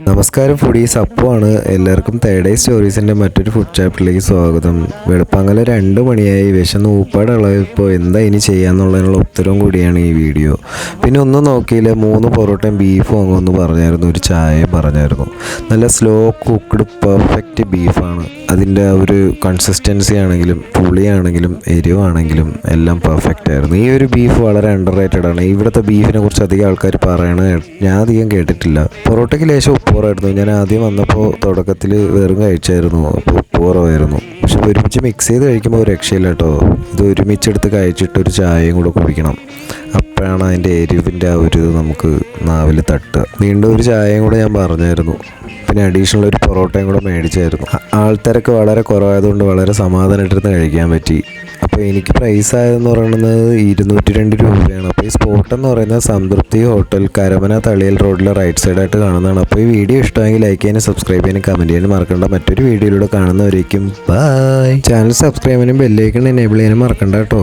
നമസ്കാരം ഫുഡീസ്, അപ്പുവാണ്. എല്ലാവർക്കും third day സ്റ്റോറീസിൻ്റെ മറ്റൊരു ഫുഡ് ചാപ്റ്ററിലേക്ക് സ്വാഗതം. വെളുപ്പാങ്കല 2 മണിയായി. വിശന്ന് ഊപ്പാടുള്ളപ്പോൾ എന്താ ഇനി ചെയ്യാന്നുള്ളതിനുള്ള ഉത്തരവും കൂടിയാണ് ഈ വീഡിയോ. പിന്നെ ഒന്നും നോക്കിയില്ല, 3 പൊറോട്ടയും ബീഫ് വാങ്ങുമെന്ന് പറഞ്ഞായിരുന്നു, ഒരു ചായയും പറഞ്ഞായിരുന്നു. നല്ല സ്ലോ കുക്ക്ഡ് പെർഫെക്റ്റ് ബീഫാണ്. അതിൻ്റെ ഒരു കൺസിസ്റ്റൻസി ആണെങ്കിലും പുളിയാണെങ്കിലും എരിവാണെങ്കിലും എല്ലാം പെർഫെക്റ്റ് ആയിരുന്നു. ഈ ഒരു ബീഫ് വളരെ അണ്ടർ റേറ്റഡ് ആണ്. ഇവിടുത്തെ ബീഫിനെ കുറിച്ച് അധികം ആൾക്കാർ ഞാൻ അധികം കേട്ടിട്ടില്ല. പൊറോട്ടയ്ക്ക് ലേശം ഉപ്പ് കുറവായിരുന്നു. ഞാൻ ആദ്യം വന്നപ്പോൾ തുടക്കത്തിൽ വെറും കഴിച്ചായിരുന്നു, അപ്പോൾ ഉപ്പ് കുറവായിരുന്നു. പക്ഷെ ഒരുമിച്ച് മിക്സ് ചെയ്ത് കഴിക്കുമ്പോൾ ഒരു രക്ഷയില്ല കേട്ടോ. ഇത് ഒരുമിച്ചെടുത്ത് കഴിച്ചിട്ട് ഒരു ചായയും കൂടെ കുടിക്കണം. അപ്പോഴാണ് അതിൻ്റെ എരിവിൻ്റെ ആ ഒരു നമുക്ക് നാവിൽ തട്ടുക. വീണ്ടും ഒരു ചായയും കൂടെ ഞാൻ പറഞ്ഞായിരുന്നു. പിന്നെ അഡീഷണൽ ഒരു പൊറോട്ടയും കൂടെ മേടിച്ചായിരുന്നു. ആൾത്തിരക്ക് വളരെ കുറവായതുകൊണ്ട് വളരെ സമാധാനമായിട്ടിരുന്ന് കഴിക്കാൻ പറ്റി. അപ്പോൾ എനിക്ക് പ്രൈസ് ആയതെന്ന് പറയുന്നത് 202 രൂപയാണ്. അപ്പോൾ ഈ സ്പോട്ട് എന്ന് പറയുന്നത് സംതൃപ്തി ഹോട്ടൽ, കരമന തളിയൽ റോഡിലെ റൈറ്റ് സൈഡായിട്ട് കാണുന്നതാണ്. അപ്പോൾ ഈ വീഡിയോ ഇഷ്ടമെങ്കിൽ ലൈക്ക് ചെയ്യാനും സബ്സ്ക്രൈബ് ചെയ്യാനും കമൻറ്റ് ചെയ്യാനും മറക്കണ്ട. മറ്റൊരു വീഡിയോയിലൂടെ കാണുന്നവരേക്കും ബൈ. ചാനൽ സബ്സ്ക്രൈബ് ചെയ്യാനും ബെല്ലൈക്കൺ എനേബിൾ ചെയ്യാനും മറക്കണ്ട കേട്ടോ.